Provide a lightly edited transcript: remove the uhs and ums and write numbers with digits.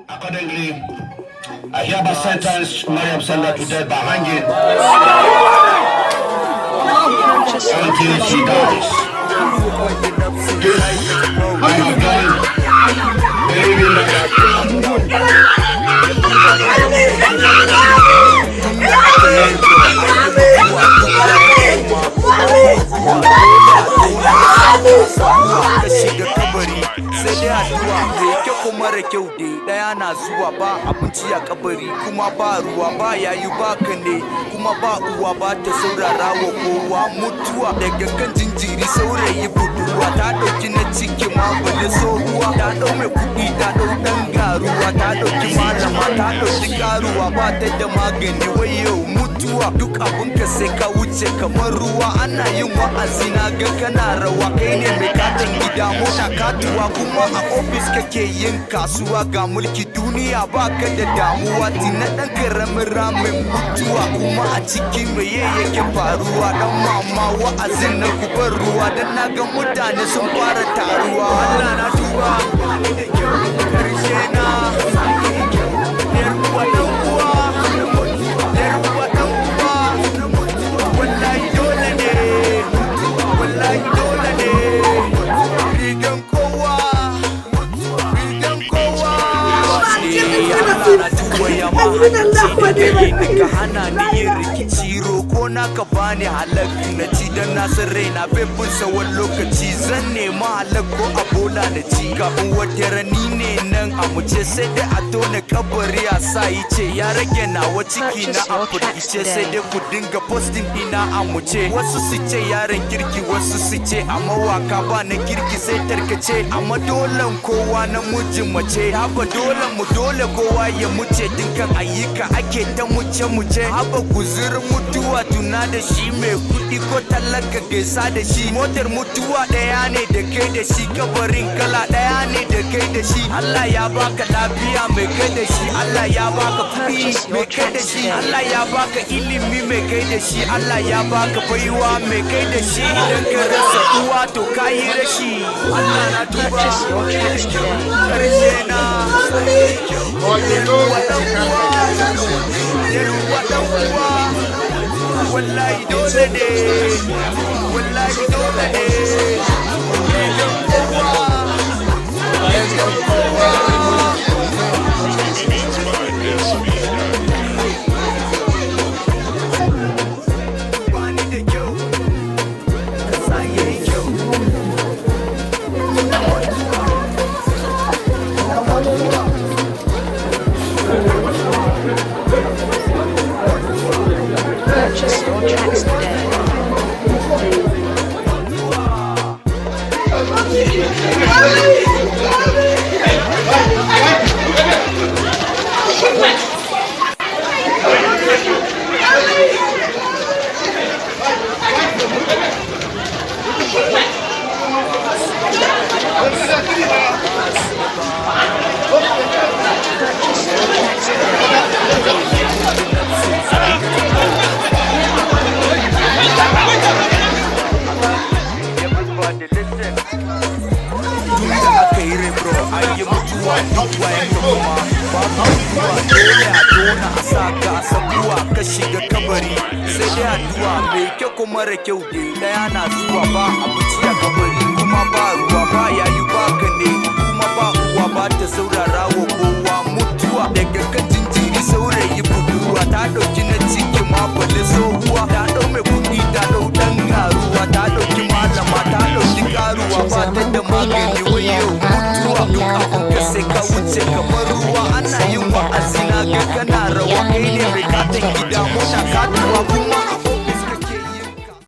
Accordingly, I hereby sentence Maryam Sanda to death by hanging until she dies. This I have done, believing mara kyau dai daya na zuwa ba abinci a kabari kuma ba ruwa ba yayi ba kane kuma ba uwa ba ta saurara wa kowa mutuwa daga kan jinjiri saurayi budurwa ta dauki na ciki ma bale so ruwa ta dau mai kudi ta dau dan garuwa ta dauki malama ta dauki garuwa ba ta da magani wayo mutuwa duk abun ka sai ka wuce kamar ruwa ana yin wa'azi na ga kana rawa kai ne mai katon gida mota katuwa kuma a ofis kake yin kasuwa ga mulki duniya baka da damuwa tina dan karamin ramin mutuwa kuma a cikin meye yake faruwa dan mama wa'azin na kubar ruwa dan naga mutane sun fara taruwa Allah na tuba karshe na ka hana ni yin rikici roko na ka bani halak na ci dan na san raina bai bin sawan lokaci zan nema halak ko a bola na ci kafin wata rani ne nan a muce sai dai a tona kabari a sa yi ce ya rage nawa ciki na a furgice sai dai ku dinga postin dina a muce wasu su ce yaran kirki wasu su ce a mawaka ba na kirki sai tarkace amma dolen kowa na mujin mace haba dole mu dole kowa ya muce dinkan ayyuka ake ta muce haba guzurin mutuwa tuna da shi mai kudi ko talaka gaisa da shi motar mutuwa daya ne da kai da shi kabarin kala daya ne da kai da shi Allah ya baka lafiya mai kai da shi Allah ya baka kudi mai kai da shi Allah ya baka ilimi mai kai da shi Allah ya baka baiwa mai kai da shi idan ka rasa uwa to kayi rashi Allah na tuba karshe na wallahi dole ne wallahi dole ne Purchase your tracks today. ka shiga kabari sai dai addu'a mai kyau ko mara kyau dai daya na zuwa ba abinci a kabari kuma ba ruwa ba yayi ba kane kuma ba uwa ba ta saurara wa kowa mutuwa daga kan jinjiri saurayi budurwa ta dauki na ciki ma balle tsohuwa ta dau mai kudi ta dau dan garuwa ta dauki malama ta dauki karuwa ba ta da magani wayo mutuwa duk abun ka sai ka wuce kamar ruwa ana yin wa'azi na ga kana rawa kai ne mai katon gida mota katuwa kuma